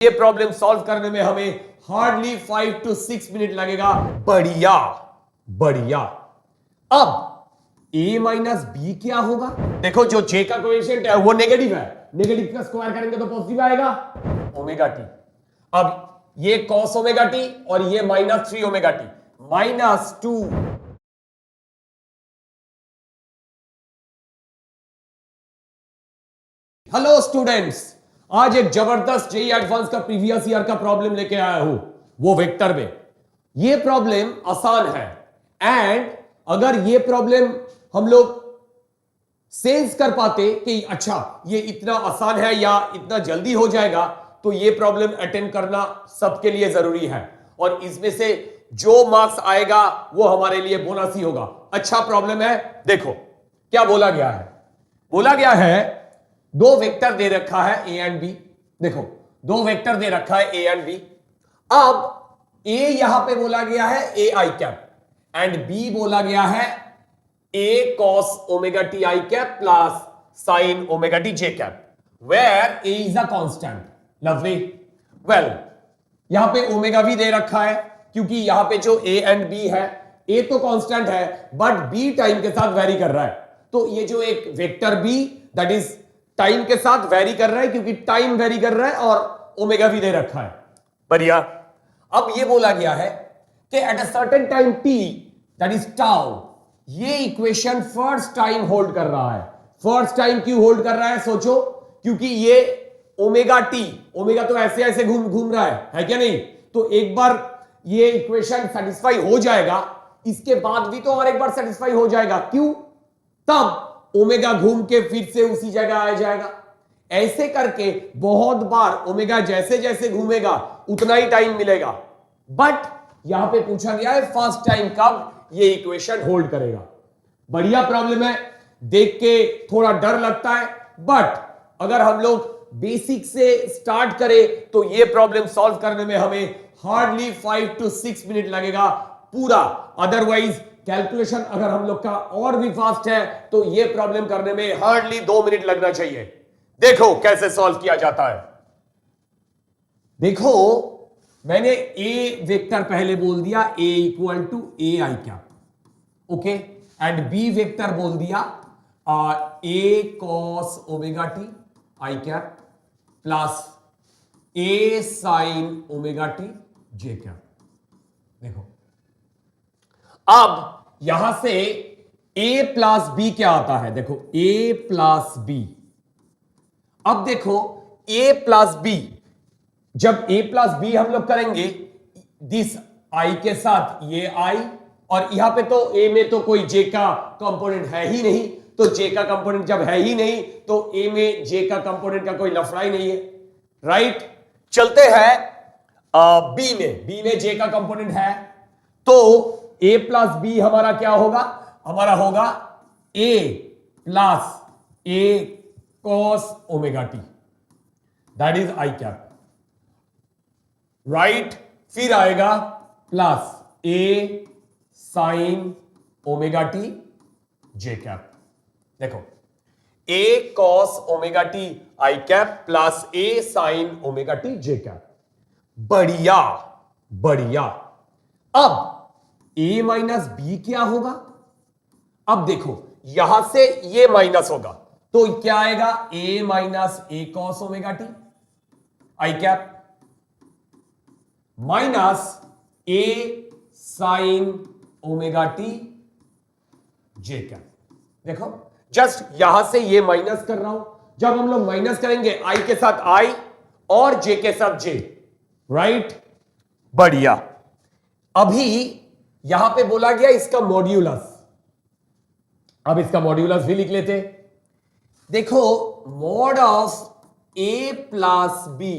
ये problem solve करने में हमें हार्डली 5 to 6 मिनट लगेगा। बढ़िया बढ़िया। अब a माइनस बी क्या होगा? देखो जो j का कोएफिशिएंट है वो नेगेटिव है, नेगेटिव का स्क्वायर करेंगे तो पॉजिटिव आएगा ओमेगा टी। अब ये कॉस ओमेगा टी और ये -3 ओमेगा टी, -2 हेलो स्टूडेंट्स, आज एक जबरदस्त जेईई एडवांस का प्रीवियस ईयर का प्रॉब्लम लेके आया हूं, वो वेक्टर में। ये प्रॉब्लम आसान है एंड अगर ये प्रॉब्लम हम लोग सेंस कर पाते कि अच्छा ये इतना आसान है या इतना जल्दी हो जाएगा, तो ये प्रॉब्लम अटेंड करना सबके लिए जरूरी है और इसमें से जो मार्क्स आएगा वो हमारे लिए बोनस ही होगा। अच्छा प्रॉब्लम है। देखो क्या बोला गया है। बोला गया है दो वेक्टर दे रखा है ए एंड बी। देखो दो वेक्टर दे रखा है ए एंड बी। अब ए यहां पे बोला गया है A I cap and B बोला गया है A cos omega T I cap plus sine omega T J cap, where A is a constant. Lovely. Well यहां पे ओमेगा भी दे रखा है क्योंकि यहां पे जो ए एंड बी है, ए तो कांस्टेंट है बट बी टाइम के साथ वेरी कर रहा है। तो ये जो एक vector B that is time के साथ वेरी कर रहा है क्योंकि टाइम वेरी कर रहा है और ओमेगा भी दे रखा है। बढ़िया। अब ये बोला गया है कि at a certain time T that is tau, ये इक्वेशन फर्स्ट टाइम होल्ड कर रहा है। फर्स्ट टाइम क्यों होल्ड कर रहा है सोचो, क्योंकि ये ओमेगा टी, ओमेगा तो ऐसे ऐसे घूम रहा है क्या नहीं? तो एक बार ये इक्वेशन सेटिस्फाई हो जाएगा, इसके बाद भी तो और एक बार सेटिस्फाई हो जाएगा। क्यों? तब ओमेगा घूम के फिर से उसी जगह आ जाएगा। ऐसे करके बहुत बार ओमेगा जैसे जैसे घूमेगा उतना ही टाइम मिलेगा। बट यहां पे पूछा गया है फर्स्ट टाइम कब ये इक्वेशन होल्ड करेगा। बढ़िया प्रॉब्लम है, देख के थोड़ा डर लगता है बट अगर हम लोग बेसिक से स्टार्ट करें तो ये प्रॉब्लम सॉल्व करने में हमें हार्डली 5 to 6 मिनट लगेगा पूरा। अदरवाइज कैलकुलेशन अगर हम लोग का और भी फास्ट है तो ये प्रॉब्लम करने में हार्डली 2 मिनट लगना चाहिए। देखो कैसे सॉल्व किया जाता है। देखो मैंने ए वेक्टर पहले बोल दिया a equal to a I cap, okay, and b vector बोल दिया a cos omega T I cap plus a sine omega T J cap. देखो अब यहां से a प्लस बी क्या आता है? देखो a प्लस बी। अब देखो a प्लस बी, जब a प्लस बी हम लोग करेंगे दिस i के साथ ये i, और यहां पे तो a में तो कोई j का कंपोनेंट है ही नहीं, तो j का कंपोनेंट जब है ही नहीं तो a में j का कंपोनेंट का कोई लफड़ा ही नहीं है। राइट। चलते हैं b में j का कंपोनेंट है तो a प्लस बी हमारा क्या होगा? हमारा होगा a plus a cos omega T, that is I cap. Right. फिर आएगा plus a sine omega T J cap. देखो a cos omega T I cap plus a sine omega T J cap. बढ़िया बढ़िया। अब a minus B क्या होगा? अब देखो यहां से ये माइनस होगा तो क्या आएगा? a minus A cos omega T I cap minus a sine omega T J cap. देखो जस्ट यहां से ये माइनस कर रहा हूं। जब हम लोग माइनस करेंगे i के साथ i और j के साथ j। राइट। बढ़िया। अभी यहां पे बोला गया इसका मॉड्यूलस, अब इसका मॉड्यूलस भी लिख लेते। देखो mod of a plus B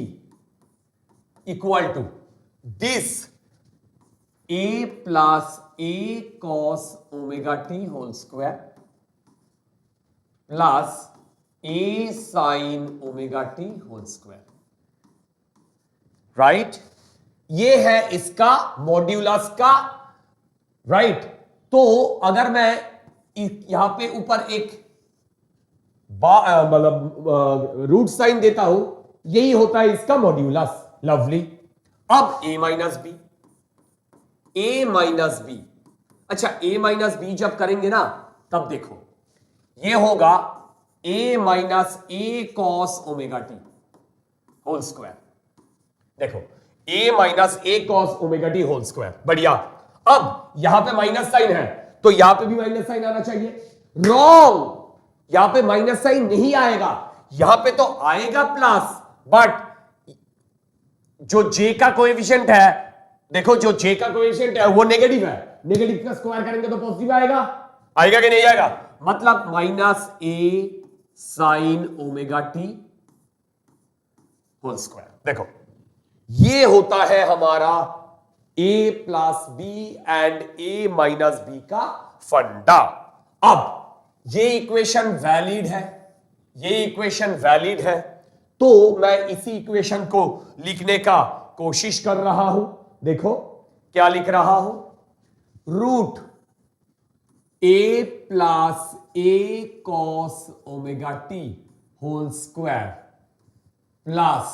equal to this a plus a cos omega T whole square plus a sine omega T whole square. Right. ये है इसका मॉड्यूलस का। राइट। तो अगर मैं यहां पे ऊपर एक मतलब रूट साइन देता हूं, यही होता है इसका मॉड्यूलस। लवली। अब a minus B, a minus B, अच्छा a माइनस बी जब करेंगे ना तब देखो ये होगा a minus A cos omega T whole square. देखो a minus A cos omega T whole square, बढ़िया। अब यहां पे माइनस साइन है तो यहां पे भी माइनस साइन आना चाहिए। रॉन्ग, यहां पे माइनस साइन नहीं आएगा, यहां पे तो आएगा प्लस, बट जो j का कोएफिशिएंट है, देखो जो j का कोएफिशिएंट है वो नेगेटिव है, नेगेटिव का स्क्वायर करेंगे तो पॉजिटिव आएगा, आएगा कि नहीं आएगा? मतलब minus a sine omega T whole square. देखो ये होता है हमारा a plus b and a minus b का फंडा। अब ये इक्वेशन वैलिड है, ये इक्वेशन वैलिड है, तो मैं इसी इक्वेशन को लिखने का कोशिश कर रहा हूं। देखो क्या लिख रहा हूं, root a plus A cos omega T whole square plus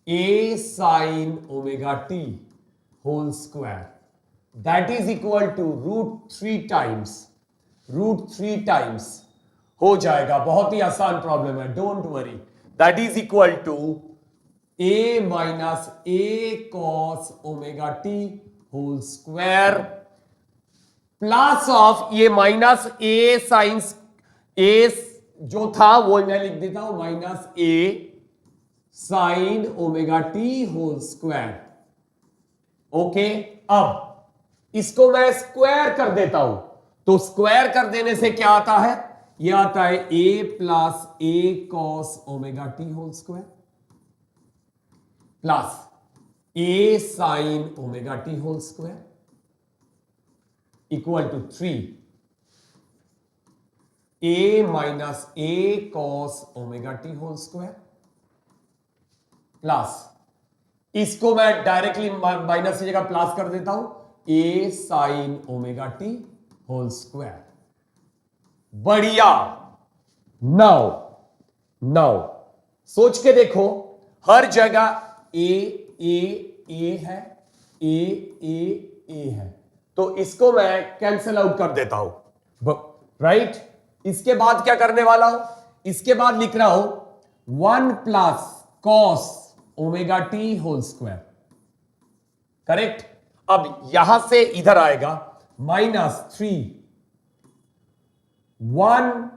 a sine omega T whole square, that is equal to root three times हो जाएगा। बहुत ही आसान प्रॉब्लम है, don't worry. That is equal to a minus A cos omega T whole square plus of ये minus a sines a जो था वो मैं लिख देता हूं minus a sine omega T whole square. Okay, अब इसको मैं स्क्वायर कर देता हूं, तो स्क्वायर कर देने से क्या आता है, यह आता है a plus A cos omega T whole square plus a sine omega T whole square equal to 3 a minus A cos omega T whole square plus इसको मैं डायरेक्टली माइनस की जगह प्लस कर देता हूं a sine omega T whole square. बढ़िया। Now सोच के देखो, हर जगह ए है, ए है, तो इसको मैं कैंसिल आउट कर देता हूं, राइट। इसके बाद क्या करने वाला हूं, इसके बाद लिख रहा हूं 1 plus cos omega T whole square, correct. अब यहां से इधर आएगा -3 1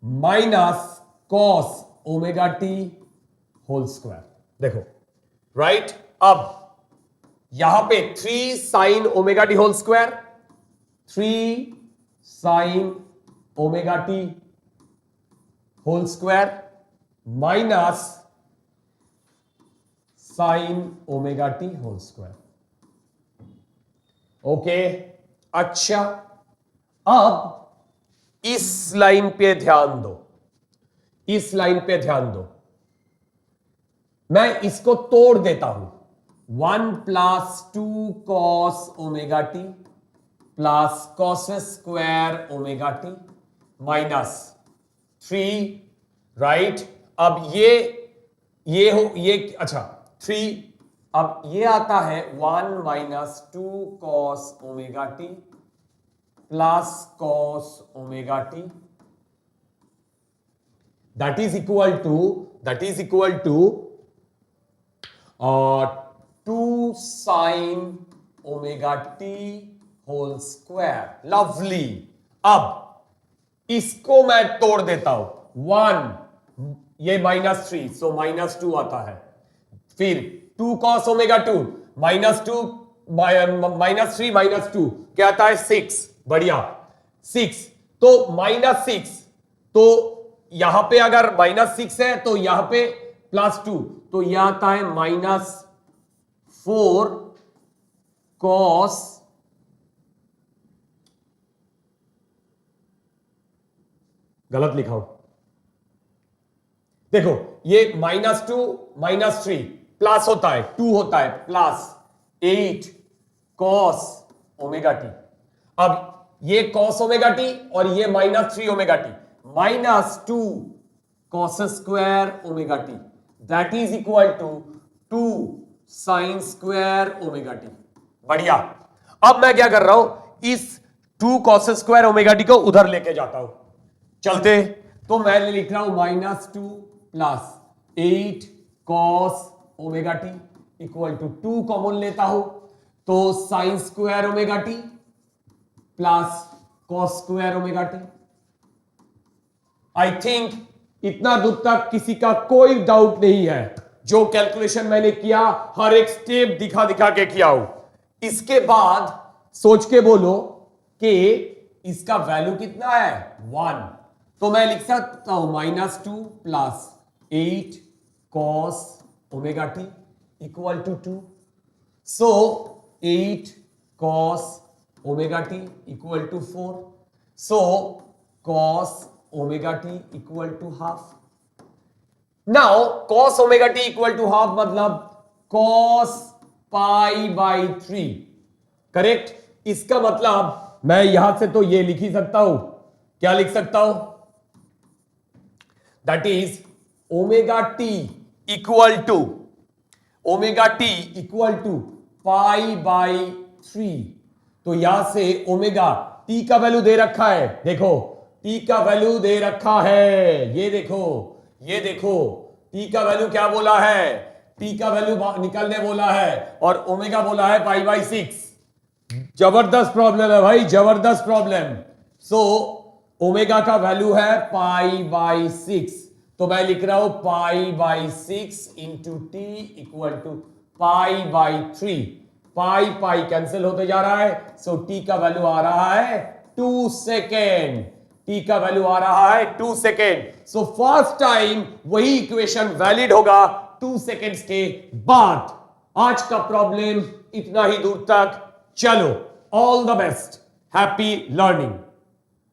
minus cos omega T whole square. देखो राइट, अब यहां पे 3 sine omega T whole square, 3 sine omega T whole square minus sine omega T whole square. Okay, अच्छा अब इस लाइन पे ध्यान दो, इस लाइन पे ध्यान दो, मैं इसको तोड़ देता हूं। 1 plus 2 cos omega T plus cos square omega T minus 3, right. अब ये अच्छा 3, अब ये आता है 1 minus 2 cos omega T plus cos omega T, that is equal to 2 sine omega T whole square. Lovely. अब इसको मैं तोड़ देता हूं, 1 ये -3 सो -2 आता है, फिर 2 कॉस ओमेगा 2 -2 -3 -2 क्या आता है 6, बढ़िया 6, तो -6, तो यहां पे अगर -6 है तो यहां पे +2, तो यह आता है -4 कॉस गलत लिखा हूं, देखो ये -2 -3 प्लस होता है 2 होता है +8 कॉस ओमेगा टी। अब ये कॉस ओमेगा टी और ये -3 omega T, -2 cos square omega T, that is equal to 2 sine square omega T. बढ़िया। अब मैं क्या कर रहा हूं, इस 2 कॉस स्क्वायर ओमेगा टी को उधर लेके जाता हूं। चलते, तो मैं लिख रहा हूं -2 plus 8 cos omega T equal to 2 common लेता हूं, तो sine square omega T plus cos square omega T. I think इतना दूर तक किसी का कोई डाउट नहीं है। जो कैलकुलेशन मैंने किया हर एक स्टेप दिखा दिखा के किया हूं। इसके बाद सोच के बोलो कि इसका वैल्यू कितना है, 1। तो मैं लिख सकता हूं -2 plus 8 cos omega T equal to 2। So 8 cos omega T equal to 4। So cos omega T equal to half. Now cos omega T equal to half मतलब cos पाई बाई 3। करेक्ट। इसका मतलब मैं यहां से तो ये लिख ही सकता हूं। क्या लिख सकता हूं, that is omega T equal to pi by 3। तो यहां से ओमेगा टी का वैल्यू दे रखा है, देखो टी का वैल्यू दे रखा है, ये देखो टी का वैल्यू क्या बोला है, टी का वैल्यू निकलने बोला है, और ओमेगा बोला है पाई बाई 6। जबरदस्त प्रॉब्लम है भाई, जबरदस्त प्रॉब्लम। सो ओमेगा का वैल्यू है पाई बाई 6, तो मैं लिख रहा हूं pi by 6 into t equal to pi by 3। Pi pi cancel होते जा रहा है, सो टी का वैल्यू आ रहा है 2 सेकेंड। टी का वैल्यू आ रहा है 2 सेकेंड। सो फर्स्ट टाइम वही इक्वेशन वैलिड होगा 2 सेकेंड्स के बाद। आज का प्रॉब्लम इतना ही दूर तक। चलो, all the best, happy learning.